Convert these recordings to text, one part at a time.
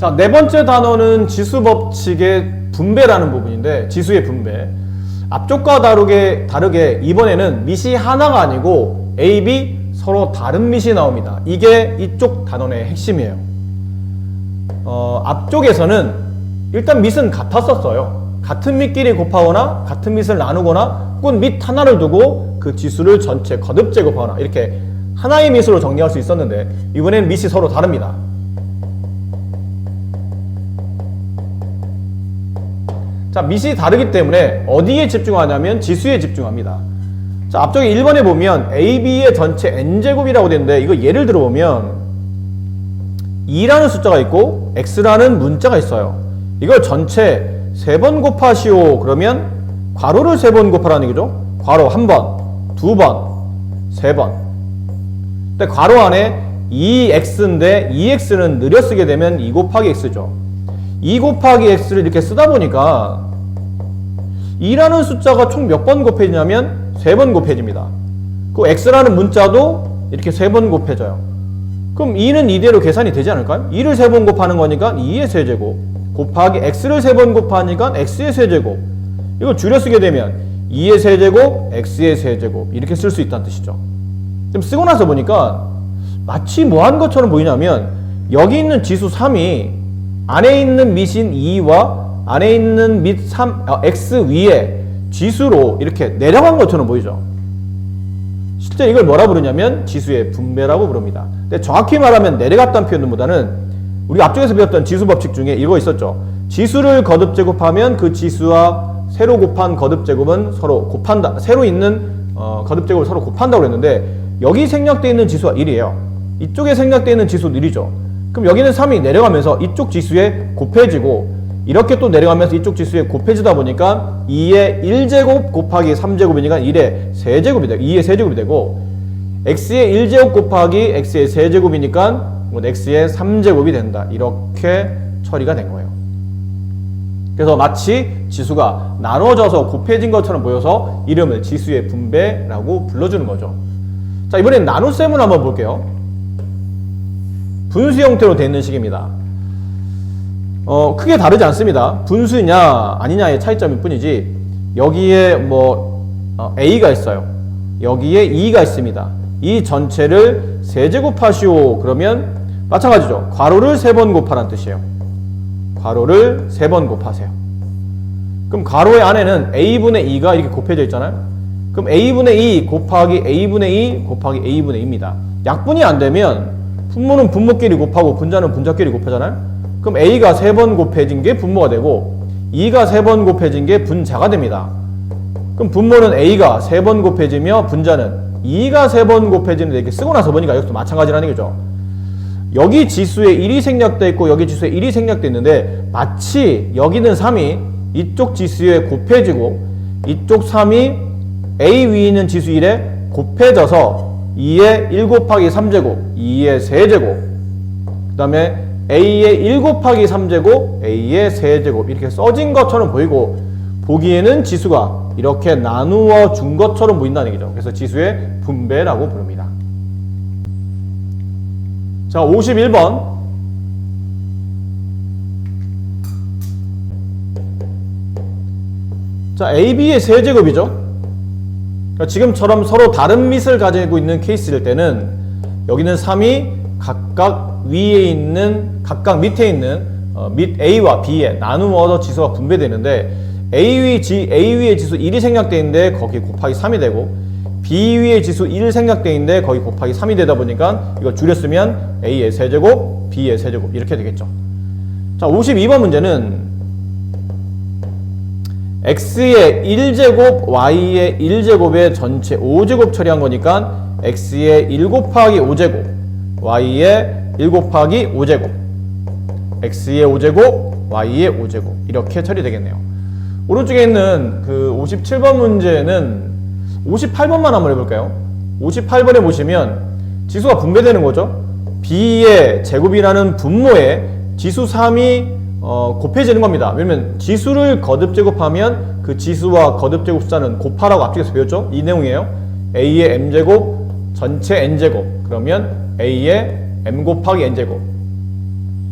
자, 네 번째 단어는 지수 법칙의 분배라는 부분인데, 지수의 분배. 앞쪽과 다르게 이번에는 밑이 하나가 아니고 A, B 서로 다른 밑이 나옵니다. 이게 이쪽 단원의 핵심이에요. 앞쪽에서는 일단 밑은 같았었어요. 같은 밑끼리 곱하거나 같은 밑을 나누거나 혹은 밑 하나를 두고 그 지수를 전체 거듭 제곱하거나 이렇게 하나의 밑으로 정리할 수 있었는데, 이번에는 밑이 서로 다릅니다. 자, 밑이 다르기 때문에 어디에 집중하냐면 지수에 집중합니다. 자, 앞쪽에 1번에 보면 AB의 전체 n제곱이라고 되는데, 이거 예를 들어 보면 2라는 숫자가 있고 x라는 문자가 있어요. 이걸 전체 3번 곱하시오. 그러면 괄호를 3번 곱하라는 얘기죠. 괄호 1번, 2번, 3번. 근데 괄호 안에 2x인데 2x는 느려 쓰게 되면 2 곱하기 x죠. 2 곱하기 x를 이렇게 쓰다 보니까 2라는 숫자가 총 몇 번 곱해지냐면 3번 곱해집니다. 그 x라는 문자도 이렇게 3번 곱해져요. 그럼 2는 이대로 계산이 되지 않을까요? 2를 3번 곱하는 거니까 2의 세제곱 곱하기 x를 3번 곱하니까 x의 세제곱. 이걸 줄여 쓰게 되면 2의 세제곱, x의 세제곱 이렇게 쓸 수 있다는 뜻이죠. 좀 쓰고 나서 보니까 마치 뭐 한 것처럼 보이냐면, 여기 있는 지수 3이 안에 있는 밑인 2와 안에 있는 밑 x 위에 지수로 이렇게 내려간 것처럼 보이죠. 실제 이걸 뭐라 부르냐면 지수의 분배라고 부릅니다. 근데 정확히 말하면 내려갔다는 표현보다는 우리 앞쪽에서 배웠던 지수 법칙 중에 이거 있었죠. 지수를 거듭 제곱하면 그 지수와 새로 곱한 거듭 제곱은 서로 곱한다. 새로 있는 거듭 제곱을 서로 곱한다고 그랬는데, 여기 생략되어 있는 지수가 1이에요. 이쪽에 생략되어 있는 지수는 1이죠. 그럼 여기는 3이 내려가면서 이쪽 지수에 곱해지고, 이렇게 또 내려가면서 이쪽 지수에 곱해지다 보니까 2의 1제곱 곱하기 3제곱이니까 1의 세제곱이 되고, 2의 세제곱이 되고, x의 1제곱 곱하기 x의 세제곱이니까 x의 3제곱이 된다. 이렇게 처리가 된 거예요. 그래서 마치 지수가 나눠져서 곱해진 것처럼 보여서 이름을 지수의 분배라고 불러주는 거죠. 자, 이번엔 나눗셈을 한번 볼게요. 분수 형태로 되어 있는 식입니다. 크게 다르지 않습니다. 분수냐 아니냐의 차이점일 뿐이지, 여기에 A가 있어요. 여기에 2가 있습니다. 이 전체를 세제곱하시오. 그러면 마찬가지죠. 괄호를 3번 곱하라는 뜻이에요. 괄호를 3번 곱하세요. 그럼 괄호의 안에는 A분의 2가 이렇게 곱해져 있잖아요. 그럼 A분의 2 곱하기 A분의 2 곱하기 A분의 2입니다. 약분이 안 되면 분모는 분모끼리 곱하고 분자는 분자끼리 곱하잖아요. 그럼 A가 3번 곱해진 게 분모가 되고 2가 3번 곱해진 게 분자가 됩니다. 그럼 분모는 A가 3번 곱해지며 분자는 2가 3번 곱해지는데, 이렇게 쓰고 나서 보니까 여기도 마찬가지라는 얘기죠. 여기 지수에 1이 생략되어 있고 여기 지수에 1이 생략되어 있는데, 마치 여기는 3이 이쪽 지수에 곱해지고 이쪽 3이 A 위에 있는 지수 1에 곱해져서 2의 1 곱하기 3제곱, 2의 세제곱, 그 다음에 A의 1 곱하기 3제곱, A의 세제곱 이렇게 써진 것처럼 보이고, 보기에는 지수가 이렇게 나누어 준 것처럼 보인다는 얘기죠. 그래서 지수의 분배라고 부릅니다. 자, 51번. 자, AB의 세제곱이죠. 그러니까 지금처럼 서로 다른 밑을 가지고 있는 케이스일 때는 여기는 3이 각각 밑에 있는 밑 A와 B에 나누어서 지수가 분배되는데, A 위의 지수 1이 생략되어 있는데 거기 곱하기 3이 되고, B 위의 지수 1 생략되어 있는데 거기 곱하기 3이 되다 보니까 이거 줄였으면 A의 세제곱, B의 세제곱 이렇게 되겠죠. 자, 52번 문제는 X의 1제곱, Y의 1제곱의 전체 5제곱 처리한 거니까 X의 1 곱하기 5제곱, Y의 1 곱하기 5제곱, X의 5제곱, Y의 5제곱 이렇게 처리되겠네요. 오른쪽에 있는 그 57번 문제는 58번만 한번 해볼까요? 58번에 보시면 지수가 분배되는 거죠. B의 제곱이라는 분모에 지수 3이 곱해지는 겁니다. 왜냐면 지수를 거듭 제곱하면 그 지수와 거듭 제곱 숫자는 곱하라고 앞쪽에서 배웠죠? 이 내용이에요. A의 m제곱 전체 n제곱, 그러면 A의 m 곱하기 n제곱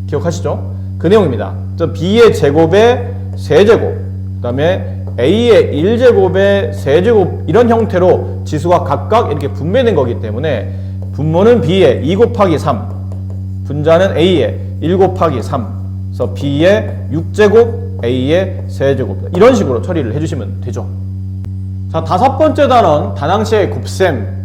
기억하시죠? 그 내용입니다. b의 제곱의 세제곱, 그 다음에 a의 1제곱의 세제곱, 이런 형태로 지수가 각각 이렇게 분배된 거기 때문에 분모는 b의 2 곱하기 3, 분자는 a의 1 곱하기 3, 그래서 b의 6제곱, a의 세제곱, 이런 식으로 처리를 해주시면 되죠. 자, 다섯 번째 단원, 다낭식의 곱셈.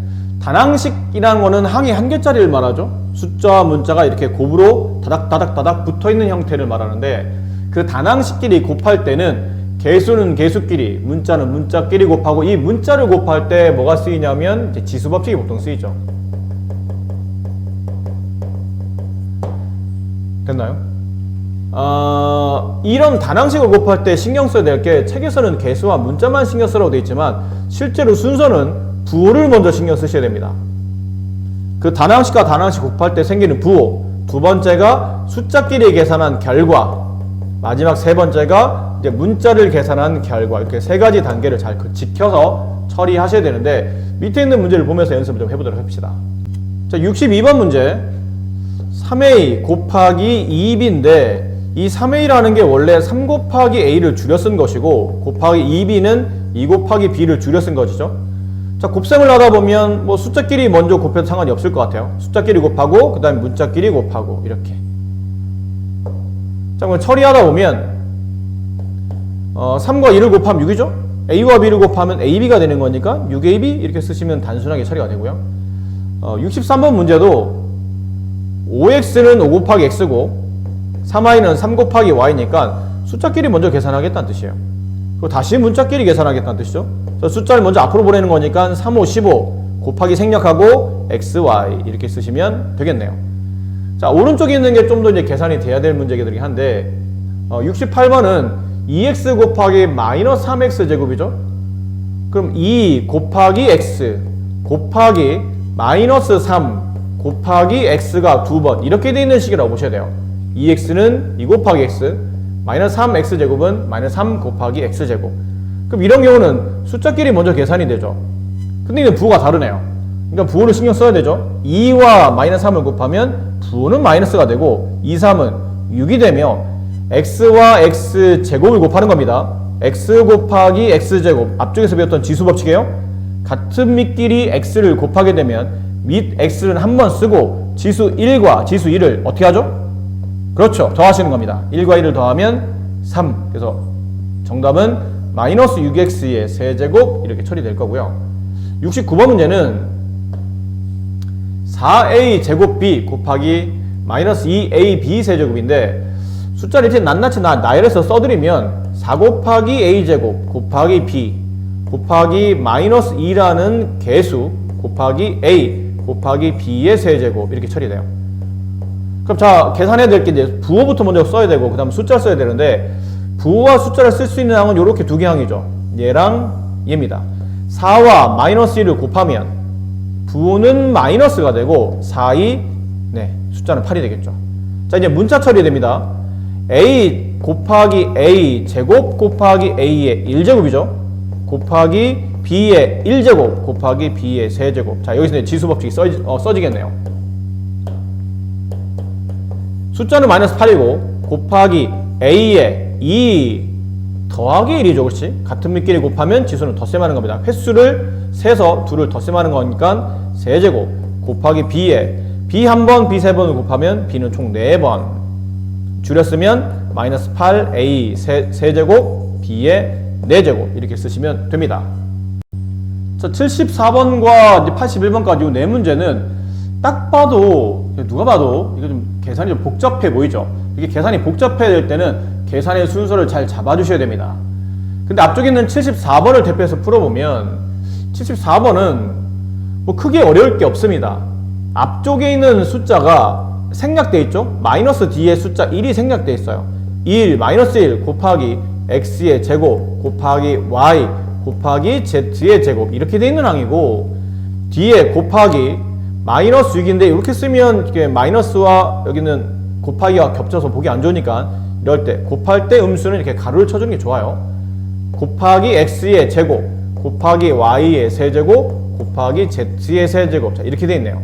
다낭식이라는 거는 항이 한 개짜리를 말하죠. 숫자와 문자가 이렇게 곱으로 다닥다닥다닥 붙어있는 형태를 말하는데, 그 다낭식끼리 곱할 때는 개수는 개수끼리, 문자는 문자끼리 곱하고, 이 문자를 곱할 때 뭐가 쓰이냐면 이제 지수법칙이 보통 쓰이죠. 됐나요? 이런 다낭식을 곱할 때 신경 써야 될 게, 책에서는 개수와 문자만 신경 쓰라고 되어 있지만 실제로 순서는 부호를 먼저 신경 쓰셔야 됩니다. 그 다낭식과 다낭식 곱할 때 생기는 부호, 두 번째가 숫자끼리 계산한 결과, 마지막 세 번째가 이제 문자를 계산한 결과, 이렇게 세 가지 단계를 잘 지켜서 처리하셔야 되는데, 밑에 있는 문제를 보면서 연습을 좀 해보도록 합시다. 자, 62번 문제. 3a 곱하기 2b인데 이 3a라는 게 원래 3 곱하기 a를 줄여 쓴 것이고, 곱하기 2b는 2 곱하기 b를 줄여 쓴 것이죠. 자, 곱셈을 하다 보면 뭐 숫자끼리 먼저 곱해도 상관이 없을 것 같아요. 숫자끼리 곱하고 그 다음에 문자끼리 곱하고 이렇게. 자, 그럼 처리하다 보면 3과 2를 곱하면 6이죠. a와 b를 곱하면 ab가 되는 거니까 6ab 이렇게 쓰시면 단순하게 처리가 되고요. 63번 문제도 5x는 5 곱하기 x고 3y는 3 곱하기 y니까 숫자끼리 먼저 계산하겠다는 뜻이에요. 그리고 다시 문자끼리 계산하겠다는 뜻이죠. 숫자를 먼저 앞으로 보내는 거니까 3, 5, 15 곱하기 생략하고 x, y 이렇게 쓰시면 되겠네요. 자, 오른쪽에 있는 게 좀 더 이제 계산이 돼야 될 문제들이긴 한데, 68번은 2x 곱하기 마이너스 3x 제곱이죠. 그럼 2 곱하기 x 곱하기 마이너스 3 곱하기 x가 2번, 이렇게 되어 있는 식이라고 보셔야 돼요. 2x는 2 곱하기 x, 마이너스 3x 제곱은 마이너스 3 곱하기 x 제곱. 그럼 이런 경우는 숫자끼리 먼저 계산이 되죠. 근데 이제 부호가 다르네요. 그러니까 부호를 신경 써야 되죠. 2와 마이너스 3을 곱하면 부호는 마이너스가 되고 2, 3은 6이 되며 x와 x 제곱을 곱하는 겁니다. x 곱하기 x 제곱, 앞쪽에서 배웠던 지수 법칙이에요. 같은 밑끼리 x를 곱하게 되면 밑 x는 한 번 쓰고 지수 1과 지수 2를 어떻게 하죠? 그렇죠, 더하시는 겁니다. 1과 2를 더하면 3. 그래서 정답은 마이너스 6x의 세제곱, 이렇게 처리될 거고요. 69번 문제는 4a 제곱 b 곱하기 마이너스 2ab 세제곱인데, 숫자를 이렇게 낱낱이 나열해서 써드리면 4 곱하기 a 제곱 곱하기 b 곱하기 마이너스 2라는 개수 곱하기 a 곱하기 b의 세제곱, 이렇게 처리돼요. 그럼 자, 계산해야 될 게 이제 부호부터 먼저 써야 되고 그 다음 숫자를 써야 되는데, 부호와 숫자를 쓸 수 있는 항은 이렇게 두 개 항이죠. 얘랑 얘입니다. 4와 마이너스 1을 곱하면 부호는 마이너스가 되고 4, 2, 네, 숫자는 8이 되겠죠. 자, 이제 문자 처리됩니다. a 곱하기 a 제곱 곱하기 a의 1제곱이죠. 곱하기 b의 1제곱 곱하기 b의 세제곱. 자, 여기서 이제 지수법칙이 써지겠네요. 숫자는 마이너스 8이고 곱하기 a의 2 더하기 1이죠. 그렇지? 같은 밑끼리 곱하면 지수는 덧셈하는 겁니다. 횟수를 세서 2를 덧셈하는 거니까 세제곱 곱하기 b에 b 한 번, b 세 번을 곱하면 b는 총 4번. 줄였으면 마이너스 8a 세제곱 b의 4제곱, 이렇게 쓰시면 됩니다. 자, 74번과 81번까지 이 네 문제는 딱 봐도, 누가 봐도 이거 좀 계산이 좀 복잡해 보이죠? 이게 계산이 복잡해야 될 때는 계산의 순서를 잘 잡아주셔야 됩니다. 근데 앞쪽에 있는 74번을 대표해서 풀어보면 74번은 뭐 크게 어려울 게 없습니다. 앞쪽에 있는 숫자가 생략되어 있죠? 마이너스 뒤에 숫자 1이 생략되어 있어요. 1, 마이너스 1 곱하기 x의 제곱 곱하기 y 곱하기 z의 제곱, 이렇게 되어 있는 항이고, 뒤에 곱하기 마이너스 6인데 이렇게 쓰면 이게 마이너스와 여기는 곱하기가 겹쳐서 보기 안 좋으니까 이럴 때 곱할 때 음수는 이렇게 가로를 쳐주는 게 좋아요. 곱하기 x의 제곱 곱하기 y의 세제곱 곱하기 z의 세제곱. 자, 이렇게 되어 있네요.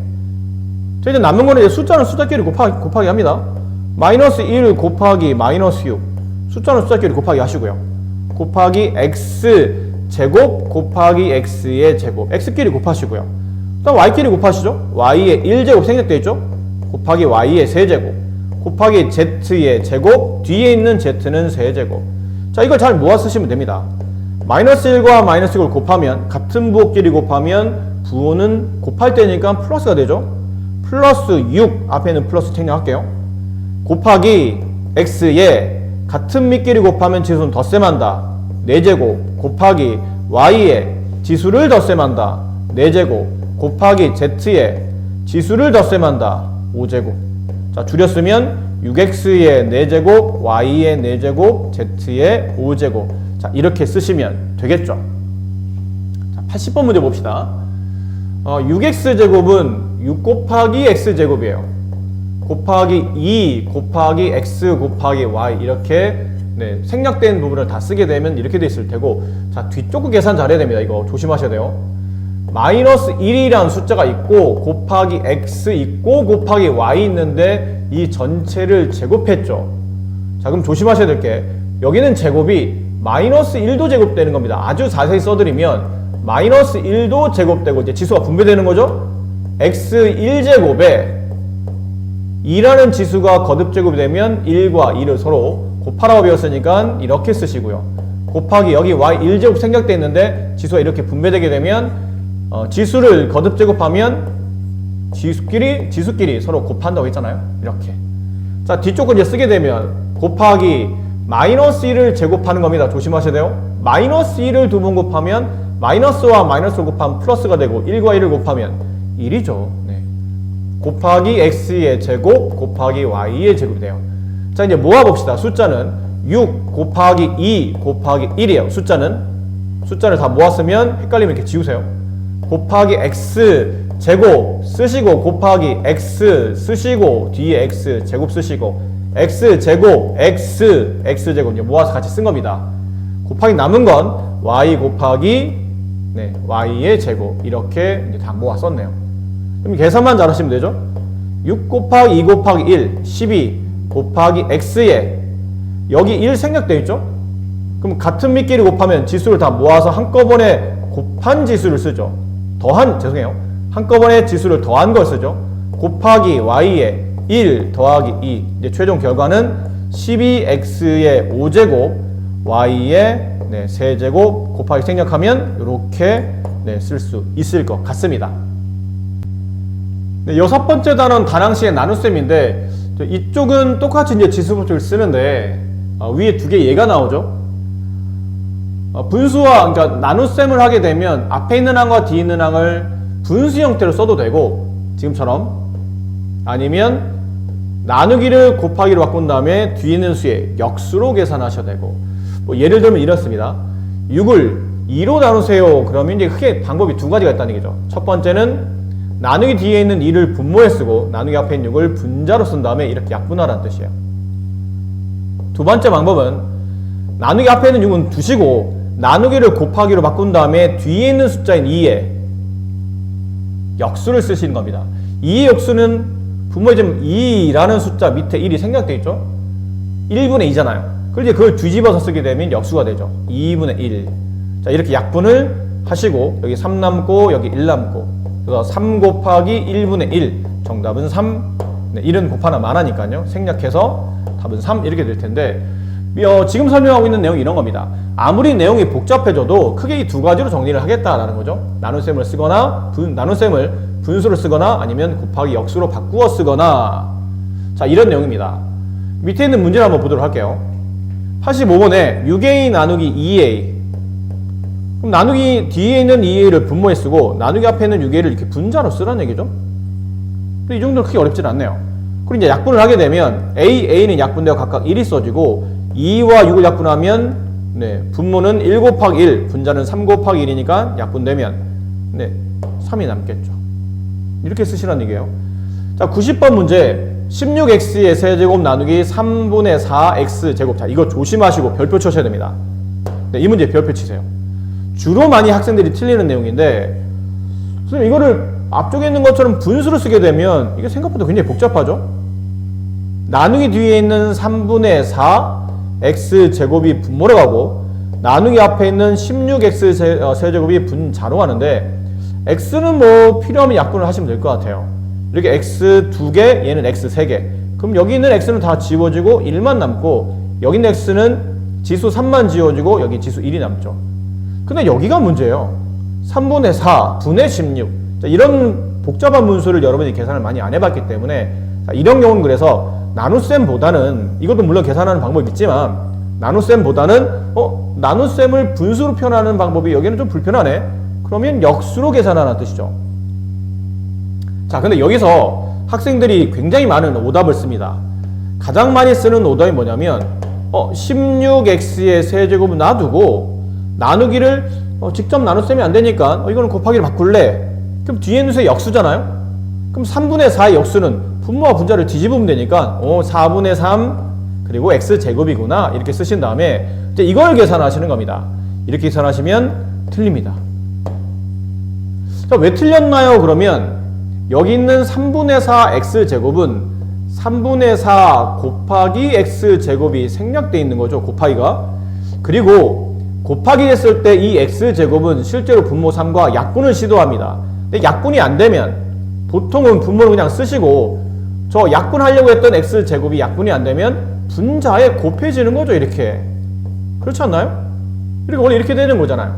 자, 이제 남는 거는 이제 숫자는 숫자끼리 곱하기 합니다. 마이너스 1 곱하기 마이너스 6. 숫자는 숫자끼리 곱하기 하시고요. 곱하기 x 제곱 곱하기 x의 제곱. x끼리 곱하시고요. 그다음 y끼리 곱하시죠. y의 1제곱 생략되어 있죠. 곱하기 y의 세제곱. 곱하기 z의 제곱. 뒤에 있는 z는 세제곱. 자, 이걸 잘 모아 쓰시면 됩니다. 마이너스 1과 마이너스 6을 곱하면 같은 부호끼리 곱하면 부호는 곱할 때니까 플러스가 되죠. 플러스 6 앞에는 플러스 생략할게요. 곱하기 x에 같은 밑끼리 곱하면 지수는 덧셈한다. 4제곱 곱하기 y에 지수를 덧셈한다. 4제곱 곱하기 z에 지수를 덧셈한다. 5제곱. 자, 줄였으면 6x의 4제곱, y의 4제곱, z의 5제곱. 자, 이렇게 쓰시면 되겠죠. 자, 80번 문제 봅시다. 6x제곱은 6 곱하기 x제곱이에요. 곱하기 2 곱하기 x 곱하기 y 이렇게 생략된 부분을 다 쓰게 되면 이렇게 돼 있을 테고, 자, 뒤쪽 거 계산 잘해야 됩니다. 이거 조심하셔야 돼요. 마이너스 1이라는 숫자가 있고 곱하기 x 있고 곱하기 y 있는데 이 전체를 제곱했죠. 자, 그럼 조심하셔야 될 게 여기는 제곱이 마이너스 1도 제곱되는 겁니다. 아주 자세히 써드리면 마이너스 1도 제곱되고 이제 지수가 분배되는 거죠. x 1제곱에 2라는 지수가 거듭제곱이 되면 1과 2를 서로 곱하라고 배웠으니까 이렇게 쓰시고요. 곱하기 여기 y 1제곱 생략되어 있는데 지수가 이렇게 분배되게 되면 지수를 거듭제곱하면 지수끼리 서로 곱한다고 했잖아요. 이렇게. 자, 뒤쪽 거 이제 쓰게 되면 곱하기 마이너스 1을 제곱하는 겁니다. 조심하셔야 돼요. 마이너스 1을 두 번 곱하면 마이너스와 마이너스를 곱하면 플러스가 되고 1과 1을 곱하면 1이죠. 네. 곱하기 x의 제곱 곱하기 y의 제곱이 돼요. 자, 이제 모아봅시다. 숫자는 6 곱하기 2 곱하기 1이에요. 숫자를 다 모았으면 헷갈리면 이렇게 지우세요. 곱하기 x 제곱 쓰시고 곱하기 x 쓰시고 뒤에 x 제곱 쓰시고 x 제곱 x 제곱 이제 모아서 같이 쓴 겁니다. 곱하기 남은 건 y 곱하기 y의 제곱 이렇게 이제 다 모아 썼네요. 그럼 계산만 잘하시면 되죠. 6 곱하기 2 곱하기 1 12 곱하기 x에 여기 1 생략되어 있죠. 그럼 같은 밑끼리 곱하면 지수를 다 모아서 한꺼번에 곱한 지수를 쓰죠. 한꺼번에 지수를 더한 걸 쓰죠. 곱하기 y에 1 더하기 2 이제 최종 결과는 12x의 5제곱 y의 세제곱 곱하기 생략하면 이렇게 쓸 수 있을 것 같습니다. 여섯 번째 단원 다항식의 나눗셈인데 이쪽은 똑같이 이제 지수법칙을 쓰는데 위에 두 개 예가 나오죠. 분수와 그러니까 나눗셈을 하게 되면 앞에 있는 항과 뒤에 있는 항을 분수 형태로 써도 되고 지금처럼 아니면 나누기를 곱하기로 바꾼 다음에 뒤에 있는 수의 역수로 계산하셔도 되고 뭐 예를 들면 이렇습니다. 6을 2로 나누세요. 그러면 이제 크게 방법이 두 가지가 있다는 얘기죠. 첫 번째는 나누기 뒤에 있는 2를 분모에 쓰고 나누기 앞에 있는 6을 분자로 쓴 다음에 이렇게 약분하라는 뜻이에요. 두 번째 방법은 나누기 앞에 있는 6은 두시고 나누기를 곱하기로 바꾼 다음에 뒤에 있는 숫자인 2에 역수를 쓰시는 겁니다. 2의 역수는 분모에 지금 2라는 숫자 밑에 1이 생략되어 있죠. 1분의 2잖아요. 그런데 그걸 뒤집어서 쓰게 되면 역수가 되죠. 2분의 1. 자, 이렇게 약분을 하시고 여기 3 남고 여기 1 남고 그래서 3 곱하기 1분의 1 정답은 3. 1은 곱하나 많으니까요. 생략해서 답은 3 이렇게 될 텐데 지금 설명하고 있는 내용이 이런 겁니다. 아무리 내용이 복잡해져도 크게 이 두 가지로 정리를 하겠다라는 거죠. 나눗셈을 쓰거나 나눗셈을 분수를 쓰거나 아니면 곱하기 역수로 바꾸어 쓰거나 자 이런 내용입니다. 밑에 있는 문제를 한번 보도록 할게요. 85번에 6a 나누기 2a 그럼 나누기 뒤에 있는 2a를 분모에 쓰고 나누기 앞에 있는 6a를 이렇게 분자로 쓰라는 얘기죠. 근데 이 정도는 크게 어렵진 않네요. 그리고 이제 약분을 하게 되면 a는 약분되어 각각 1이 써지고 2와 6을 약분하면 분모는 1 곱하기 1, 분자는 3 곱하기 1이니까 약분되면 3이 남겠죠. 이렇게 쓰시라는 얘기예요. 자, 90번 문제 16x의 세제곱 나누기 3분의 4x제곱 자 이거 조심하시고 별표 쳐셔야 됩니다. 이 문제 별표 치세요. 주로 많이 학생들이 틀리는 내용인데 선생님 이거를 앞쪽에 있는 것처럼 분수로 쓰게 되면 이게 생각보다 굉장히 복잡하죠. 나누기 뒤에 있는 3분의 4 x제곱이 분모로 가고 나누기 앞에 있는 16x 세제곱이 분자로 가는데 x는 뭐 필요하면 약분을 하시면 될 것 같아요. 이렇게 x 2개, 얘는 x 3개. 그럼 여기 있는 x는 다 지워지고 1만 남고 여기 있는 x는 지수 3만 지워지고 여기 지수 1이 남죠. 근데 여기가 문제예요. 3분의 4 분의 16. 자, 이런 복잡한 문수를 여러분이 계산을 많이 안 해봤기 때문에 자, 이런 경우는 그래서 나눗셈보다는 이것도 물론 계산하는 방법이 있지만 나눗셈보다는 나눗셈을 분수로 표현하는 방법이 여기는 좀 불편하네. 그러면 역수로 계산하는 뜻이죠. 자, 근데 여기서 학생들이 굉장히 많은 오답을 씁니다. 가장 많이 쓰는 오답이 뭐냐면 16x의 세제곱은 놔두고 나누기를 직접 나눗셈이 안 되니까 이거는 곱하기를 바꿀래. 그럼 뒤에 있는 수의 역수잖아요. 그럼 3분의 4의 역수는 분모와 분자를 뒤집으면 되니까 4분의 3 그리고 x제곱이구나 이렇게 쓰신 다음에 이제 이걸 계산하시는 겁니다. 이렇게 계산하시면 틀립니다. 자, 왜 틀렸나요? 그러면 여기 있는 3분의 4 x제곱은 3분의 4 곱하기 x제곱이 생략되어 있는 거죠. 곱하기가. 그리고 곱하기 했을 때 이 x제곱은 실제로 분모 3과 약분을 시도합니다. 근데 약분이 안 되면 보통은 분모를 그냥 쓰시고 저 약분하려고 했던 x제곱이 약분이 안 되면 분자에 곱해지는 거죠. 이렇게. 그렇지 않나요? 이렇게 원래 이렇게 되는 거잖아요.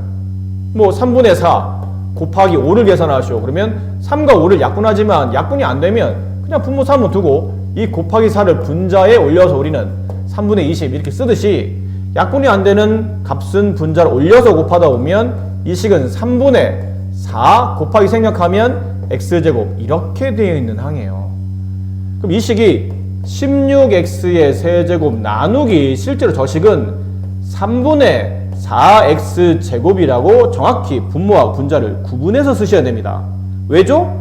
뭐 3분의 4 곱하기 5를 계산하시오. 그러면 3과 5를 약분하지만 약분이 안 되면 그냥 분모 3을 두고 이 곱하기 4를 분자에 올려서 우리는 3분의 20 이렇게 쓰듯이 약분이 안 되는 값은 분자를 올려서 곱하다 보면 이 식은 3분의 4 곱하기 생략하면 x제곱 이렇게 되어 있는 항이에요. 그럼 이 식이 16x의 세제곱 나누기 실제로 저 식은 3분의 4x제곱이라고 정확히 분모와 분자를 구분해서 쓰셔야 됩니다. 왜죠?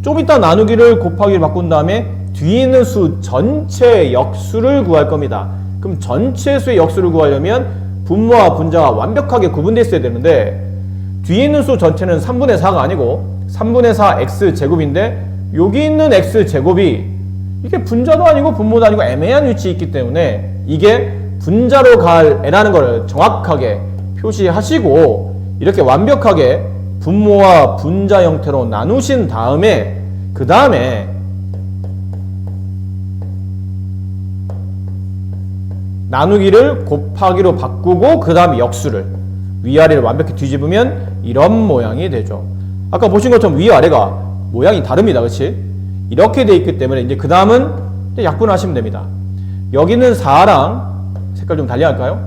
좀 이따 나누기를 곱하기를 바꾼 다음에 뒤에 있는 수 전체 역수를 구할 겁니다. 그럼 전체 수의 역수를 구하려면 분모와 분자가 완벽하게 구분되어 있어야 되는데 뒤에 있는 수 전체는 3분의 4가 아니고 3분의 4 x제곱인데 여기 있는 x제곱이 이게 분자도 아니고 분모도 아니고 애매한 위치에 있기 때문에 이게 분자로 갈 애라는 걸 정확하게 표시하시고 이렇게 완벽하게 분모와 분자 형태로 나누신 다음에 그 다음에 나누기를 곱하기로 바꾸고 그 다음에 역수를 위아래를 완벽히 뒤집으면 이런 모양이 되죠. 아까 보신 것처럼 위아래가 모양이 다릅니다. 그렇지? 이렇게 돼 있기 때문에 이제 그 다음은 약분하시면 됩니다. 여기는 4랑 색깔 좀 달리할까요?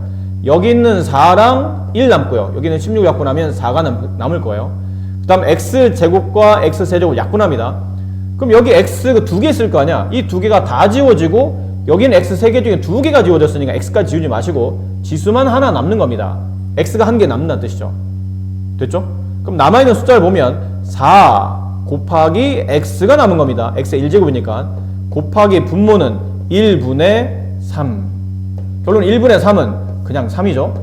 여기 있는 4랑 1 남고요. 여기는 16 약분하면 4가 남을 거예요. 그 다음 x제곱과 x세제곱 약분합니다. 그럼 여기 x 2개 있을 거 아니야? 이 2개가 다 지워지고 여기는 x 3개 중에 2개가 지워졌으니까 x까지 지우지 마시고 지수만 하나 남는 겁니다. x가 1개 남는다는 뜻이죠. 됐죠? 그럼 남아있는 숫자를 보면 4 곱하기 x가 남은 겁니다. x의 1제곱이니까 곱하기 분모는 1분의 3. 결론 1분의 3은 그냥 3이죠.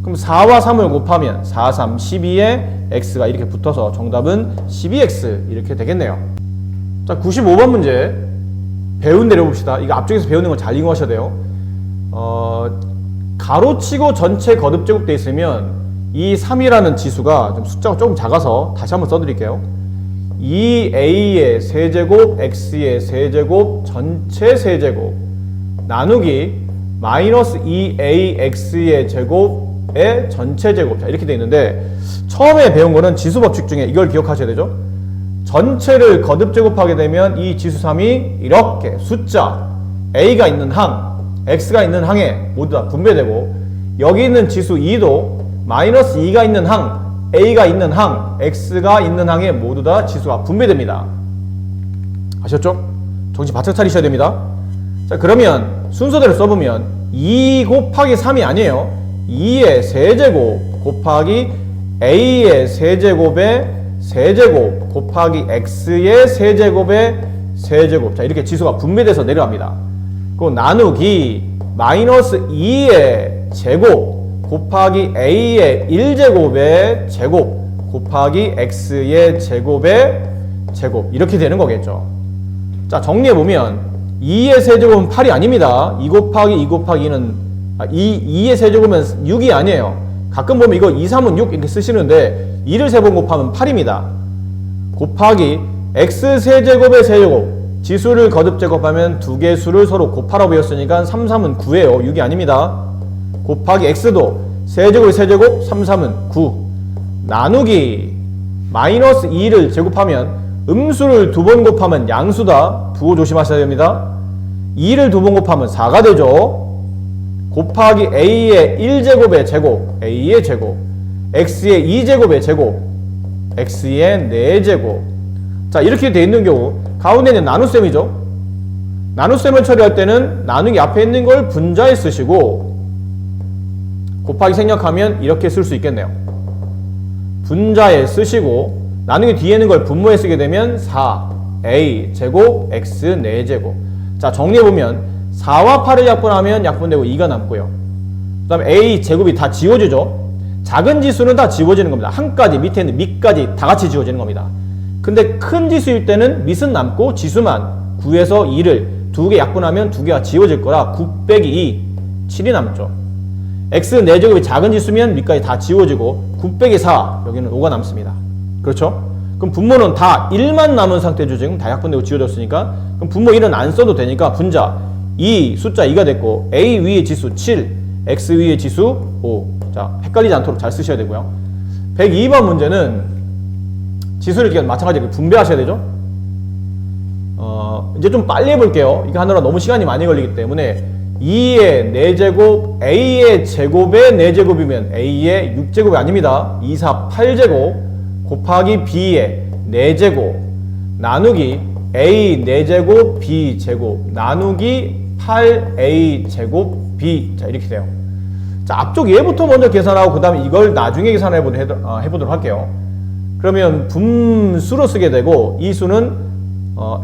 그럼 4와 3을 곱하면 4, 3, 12에 x가 이렇게 붙어서 정답은 12x 이렇게 되겠네요. 자, 95번 문제 배운 대로 봅시다. 이거 앞쪽에서 배우는 걸 잘 이용하셔야 돼요. 가로치고 전체 거듭제곱 돼 있으면 이 3이라는 지수가 좀 숫자가 조금 작아서 다시 한번 써드릴게요. 2a의 세제곱 x의 세제곱 전체 세제곱 나누기 마이너스 2ax의 제곱의 전체 제곱. 자, 이렇게 돼 있는데 처음에 배운 거는 지수 법칙 중에 이걸 기억하셔야 되죠. 전체를 거듭 제곱하게 되면 이 지수 3이 이렇게 숫자 a가 있는 항, x가 있는 항에 모두 다 분배되고 여기 있는 지수 2도 마이너스 2가 있는 항, a가 있는 항, x가 있는 항에 모두 다 지수가 분배됩니다. 아셨죠? 정신 바짝 차리셔야 됩니다. 자, 그러면 순서대로 써보면 2 곱하기 3이 아니에요. 2의 세제곱 곱하기 a의 세제곱의 세제곱 곱하기 x의 세제곱의 세제곱. 자, 이렇게 지수가 분배돼서 내려갑니다. 그리고 나누기 마이너스 2의 제곱 곱하기 a의 1제곱의 제곱 곱하기 x의 제곱의 제곱. 이렇게 되는 거겠죠. 자, 정리해보면 2의 세제곱은 8이 아닙니다. 2 곱하기 2 곱하기 2는 2의 세제곱은 6이 아니에요. 가끔 보면 이거 2, 3은 6 이렇게 쓰시는데 2를 3번 곱하면 8입니다. 곱하기 x 세제곱의 세제곱, 지수를 거듭 제곱하면 두 개 수를 서로 곱하라고 배웠으니까 3, 3은 9예요. 6이 아닙니다. 곱하기 x도 세제곱의 세제곱, 3, 3은 9. 나누기 마이너스 2를 제곱하면 음수를 두 번 곱하면 양수다. 부호 조심하셔야 됩니다. 2를 두 번 곱하면 4가 되죠. 곱하기 a의 1제곱의 제곱, a의 제곱, x의 2제곱의 제곱, x의 4제곱. 자, 이렇게 돼 있는 경우 가운데는 나눗셈이죠. 나눗셈을 처리할 때는 나누기 앞에 있는 걸 분자에 쓰시고 곱하기 생략하면 이렇게 쓸 수 있겠네요. 분자에 쓰시고 나누기 뒤에 있는 걸 분모에 쓰게 되면 4a 제곱 x 4제곱. 자, 정리해보면 4와 8을 약분하면 약분되고 2가 남고요. 그 다음에 a 제곱이 다 지워지죠. 작은 지수는 다 지워지는 겁니다. 한까지, 밑에 있는 밑까지 다 같이 지워지는 겁니다. 근데 큰 지수일 때는 밑은 남고 지수만 9에서 2를 두 개 약분하면 두 개가 지워질 거라 9 빼기 2, 7이 남죠. x 4제곱이 작은 지수면 밑까지 다 지워지고 9 빼기 4, 여기는 5가 남습니다. 그렇죠? 그럼 분모는 다 1만 남은 상태죠. 지금 다 약분되고 지워졌으니까. 그럼 분모 1은 안 써도 되니까 분자 2, 숫자 2가 됐고 a 위의 지수 7, x 위의 지수 5. 자, 헷갈리지 않도록 잘 쓰셔야 되고요. 102번 문제는 지수를 이렇게 마찬가지로 분배하셔야 되죠. 이제 좀 빨리 해볼게요. 이거 하느라 너무 시간이 많이 걸리기 때문에 2의 4제곱, a의 제곱의 4제곱이면 a의 6제곱이 아닙니다. 2, 4, 8제곱 곱하기 b의 4제곱 나누기 a 4제곱, b 제곱 나누기 8a 제곱 b. 자, 이렇게 돼요. 자, 앞쪽 얘부터 먼저 계산하고 그 다음에 이걸 나중에 해보도록 할게요. 그러면 분수로 쓰게 되고 이 수는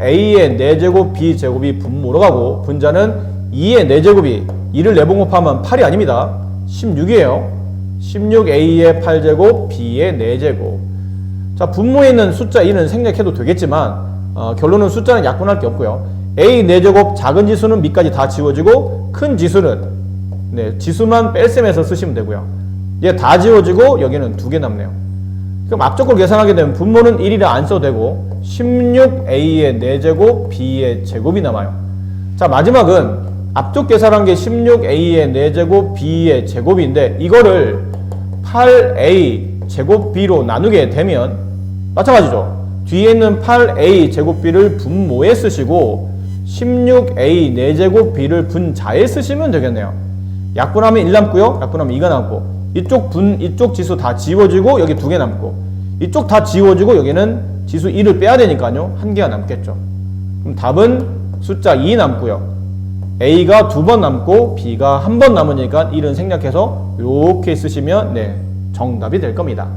a의 4제곱, b 제곱이 분모로 가고 분자는 2의 4제곱이 2를 4번 곱하면 8이 아닙니다. 16이에요. 16a의 8제곱, b의 4제곱. 자, 분모에 있는 숫자 2는 생략해도 되겠지만 결론은 숫자는 약분할 게 없고요. a 4제곱 작은 지수는 밑까지 다 지워지고 큰 지수는 지수만 뺄셈해서 쓰시면 되고요. 얘 다 지워지고 여기는 2개 남네요. 그럼 앞쪽 걸 계산하게 되면 분모는 1이라 안 써도 되고 16a의 4제곱, b의 제곱이 남아요. 자, 마지막은 앞쪽 계산한 게 16a의 4제곱, b의 제곱인데 이거를 8a 제곱 b로 나누게 되면 마찬가지죠. 뒤에 있는 8a 제곱 b를 분모에 쓰시고 16a 4제곱 b를 분자에 쓰시면 되겠네요. 약분하면 1 남고요. 약분하면 2가 남고 이쪽 지수 다 지워지고 여기 2개 남고 이쪽 다 지워지고 여기는 지수 2를 빼야 되니까요. 1개가 남겠죠. 그럼 답은 숫자 2 남고요. a가 2번 남고 b가 1번 남으니까 1은 생략해서 이렇게 쓰시면 정답이 될 겁니다.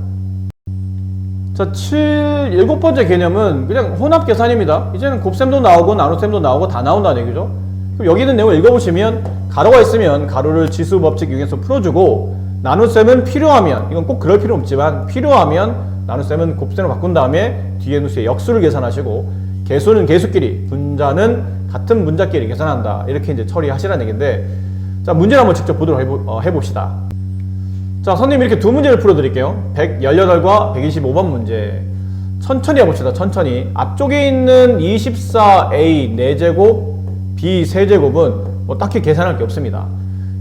자, 7번째 개념은 그냥 혼합 계산입니다. 이제는 곱셈도 나오고 나눗셈도 나오고 다 나온다는 얘기죠. 그럼 여기 있는 내용을 읽어보시면 가로가 있으면 가로를 지수 법칙 이용해서 풀어주고 나눗셈은 필요하면, 이건 꼭 그럴 필요는 없지만 필요하면 나눗셈은 곱셈으로 바꾼 다음에 뒤에 누수의 역수를 계산하시고 개수는 개수끼리, 분자는 같은 분자끼리 계산한다. 이렇게 이제 처리하시라는 얘기인데, 자, 문제를 한번 직접 보도록 해봅시다. 자, 선생님 이렇게 두 문제를 풀어드릴게요. 118과 125번 문제. 천천히 해봅시다. 천천히. 앞쪽에 있는 24a 4제곱, b 3제곱은 뭐 딱히 계산할 게 없습니다.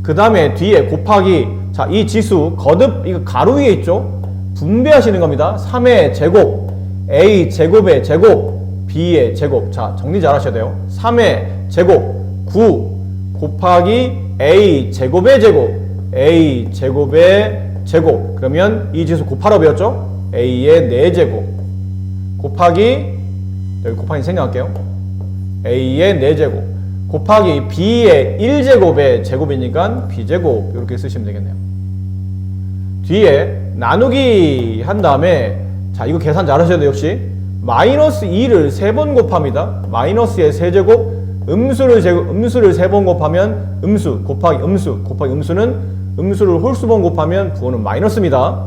그 다음에 뒤에 곱하기, 자, 이 지수 거듭 이거 가로 위에 있죠? 분배하시는 겁니다. 3의 제곱, a 제곱의 제곱, b의 제곱. 자, 정리 잘 하셔야 돼요. 3의 제곱 9 곱하기 a 제곱의 제곱, a 제곱의 제곱. 그러면 이 지수 곱하라고 배웠죠? a의 4제곱 곱하기, 여기 곱하기 생략할게요. a의 4제곱 곱하기 b의 1제곱의 제곱이니까 b제곱. 이렇게 쓰시면 되겠네요. 뒤에 나누기 한 다음에, 자, 이거 계산 잘 하셔야 돼요. 역시 마이너스 2를 3번 곱합니다. 마이너스의 세제곱, 음수를 3번 곱하면 음수 곱하기 음수 곱하기 음수는 음수를 홀수번 곱하면 부호는 마이너스입니다.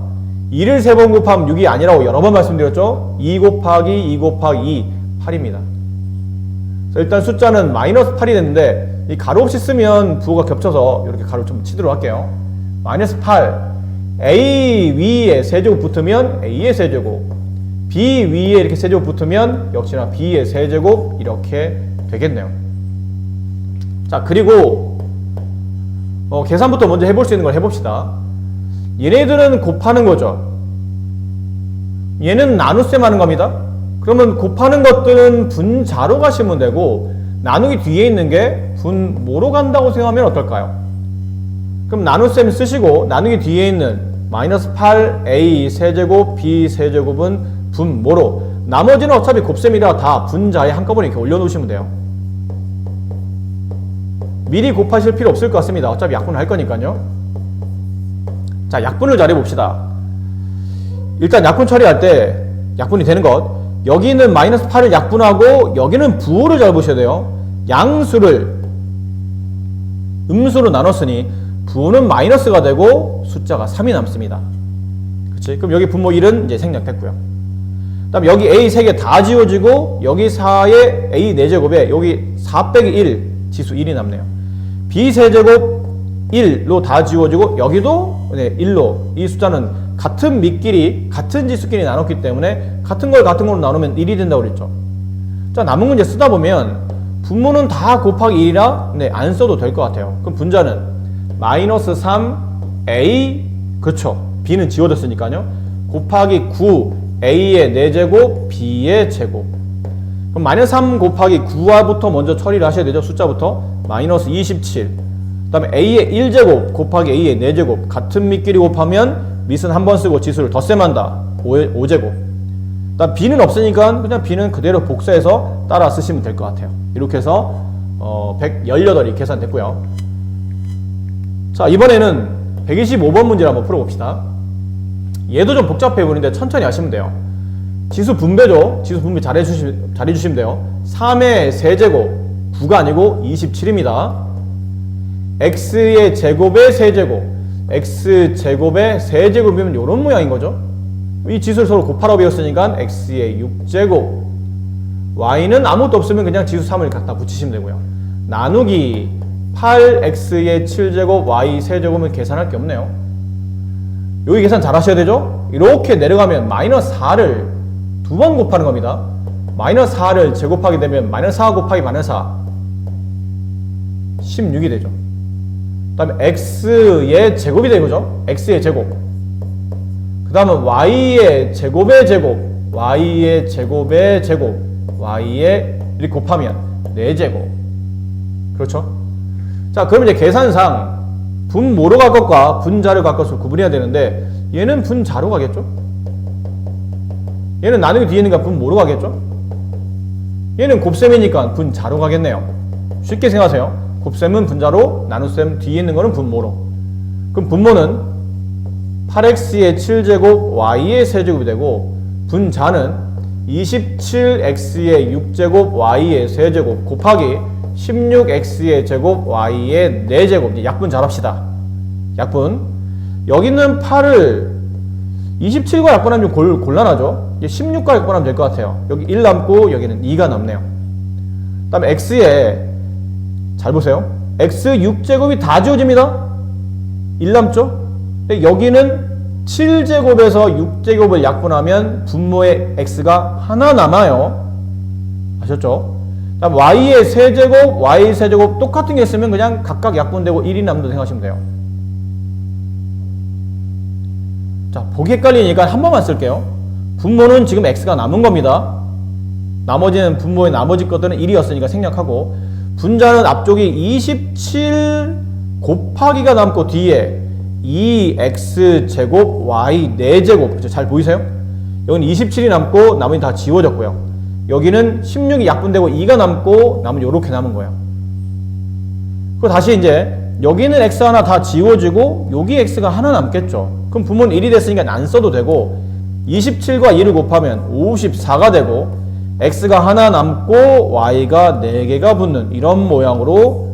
2를 3번 곱하면 6이 아니라고 여러 번 말씀드렸죠. 2 곱하기 2 곱하기 2, 8입니다. 일단 숫자는 마이너스 8이 됐는데 이 가로 없이 쓰면 부호가 겹쳐서 이렇게 가로 좀 치도록 할게요. 마이너스 8 A 위에 세제곱 붙으면 A의 세제곱, B 위에 이렇게 세제곱 붙으면 역시나 B의 세제곱 이렇게 되겠네요. 자, 그리고 계산부터 먼저 해볼 수 있는 걸 해봅시다. 얘네들은 곱하는 거죠. 얘는 나눗셈 하는 겁니다. 그러면 곱하는 것들은 분자로 가시면 되고 나누기 뒤에 있는 게 분모로 간다고 생각하면 어떨까요? 그럼 나눗셈 쓰시고 나누기 뒤에 있는 마이너스 8a 세제곱 b 세제곱은 분모로, 나머지는 어차피 곱셈이라 다 분자에 한꺼번에 이렇게 올려놓으시면 돼요. 미리 곱하실 필요 없을 것 같습니다. 어차피 약분을 할 거니까요. 자, 약분을 잘 해봅시다. 일단 약분 처리할 때 약분이 되는 것, 여기 있는 마이너스 8을 약분하고 여기는 부호를 잘 보셔야 돼요. 양수를 음수로 나눴으니 부호는 마이너스가 되고 숫자가 3이 남습니다. 그치? 그럼 여기 분모 1은 이제 생략됐고요. 그 다음 여기 A 3개 다 지워지고 여기 4에 A 4제곱에 여기 4 빼기 1 지수 1이 남네요. B 세제곱 1로 다 지워지고 여기도 1로, 이 숫자는 같은 밑끼리 같은 지수끼리 나눴기 때문에 같은 걸 같은 걸로 나누면 1이 된다고 그랬죠. 자, 남은 문제 쓰다 보면 분모는 다 곱하기 1이라 안 써도 될 것 같아요. 그럼 분자는 마이너스 3a, 그렇죠, b는 지워졌으니까요, 곱하기 9 a의 4제곱 b의 제곱. 그럼 마이너스 3 곱하기 9화부터 먼저 처리를 하셔야 되죠. 숫자부터 마이너스 27, 그 다음에 a의 1제곱 곱하기 a의 4제곱, 같은 밑끼리 곱하면 밑은 한 번 쓰고 지수를 덧셈한다. 5제곱. 그다음 b는 없으니까 그냥 b는 그대로 복사해서 따라 쓰시면 될 것 같아요. 이렇게 해서 118이 계산됐고요. 자, 이번에는 125번 문제를 한번 풀어봅시다. 얘도 좀 복잡해 보이는데 천천히 하시면 돼요. 지수 분배죠. 지수 분배 잘 해주시면 돼요. 3의 세제곱 9가 아니고 27입니다. x의 제곱의 세제곱, x제곱의 세제곱이면 이런 모양인 거죠. 이 지수를 서로 곱하라고 배웠으니까 x의 6제곱, y는 아무것도 없으면 그냥 지수 3을 갖다 붙이시면 되고요. 나누기 8x의 7제곱 y 세제곱은 계산할 게 없네요. 여기 계산 잘 하셔야 되죠. 이렇게 내려가면 마이너스 4를 두 번 곱하는 겁니다. 마이너스 4를 제곱하게 되면 마이너스 4 곱하기 마이너스 4 16이 되죠. 그 다음에 x의 제곱이 되는 거죠. x의 제곱. 그 다음은 y의 제곱의 제곱, y의 제곱의 제곱, y의 이렇게 곱하면 4제곱. 그렇죠? 자, 그럼 이제 계산상 분모로 갈 것과 분자로 갈 것을 구분해야 되는데 얘는 분자로 가겠죠? 얘는 나누기 뒤에 있는 거 분모로 가겠죠? 얘는 곱셈이니까 분자로 가겠네요. 쉽게 생각하세요. 곱셈은 분자로, 나눗셈 뒤에 있는 거는 분모로. 그럼 분모는 8x의 7제곱 y의 세제곱이 되고 분자는 27x의 6제곱 y의 세제곱 곱하기 16x의 제곱 y의 4제곱. 약분 잘합시다. 약분. 여기는 8을 27과 약분하면 좀 곤란하죠. 16과 약분하면 될 것 같아요. 여기 1 남고 여기는 2가 남네요. 그 다음에 x에 잘 보세요. x 6제곱이 다 지워집니다. 1 남죠? 근데 여기는 7제곱에서 6제곱을 약분하면 분모의 x가 하나 남아요. 아셨죠? 다음 y의 세제곱, y 세제곱 똑같은 게 있으면 그냥 각각 약분되고 1이 남는다고 생각하시면 돼요. 자, 보기 헷갈리니까 한 번만 쓸게요. 분모는 지금 x가 남은 겁니다. 나머지는 분모의 나머지 것들은 1이었으니까 생략하고, 분자는 앞쪽이 27 곱하기가 남고 뒤에 2x제곱 y 4제곱. 그렇죠? 잘 보이세요? 여기는 27이 남고 나머지 다 지워졌고요. 여기는 16이 약분되고 2가 남고 남은 요렇게 남은 거예요. 그리고 다시 이제 여기는 x 하나 다 지워지고 여기 x가 하나 남겠죠. 그럼 분모는 1이 됐으니까 안 써도 되고 27과 2를 곱하면 54가 되고 x가 하나 남고 y가 4개가 붙는 이런 모양으로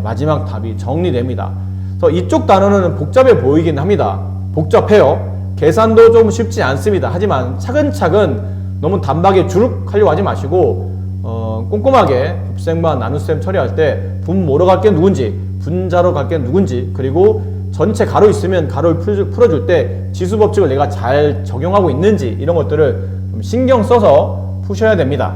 마지막 답이 정리됩니다. 그래서 이쪽 단어는 복잡해 보이긴 합니다. 복잡해요. 계산도 좀 쉽지 않습니다. 하지만 차근차근 너무 단박에 주룩 하려고 하지 마시고 꼼꼼하게 곱셈과 나눗셈 처리할 때 분 뭐로 갈 게 누군지, 분자로 갈 게 누군지, 그리고 전체 가로 있으면 가로를 풀어줄 때 지수 법칙을 내가 잘 적용하고 있는지 이런 것들을 좀 신경 써서 푸셔야 됩니다.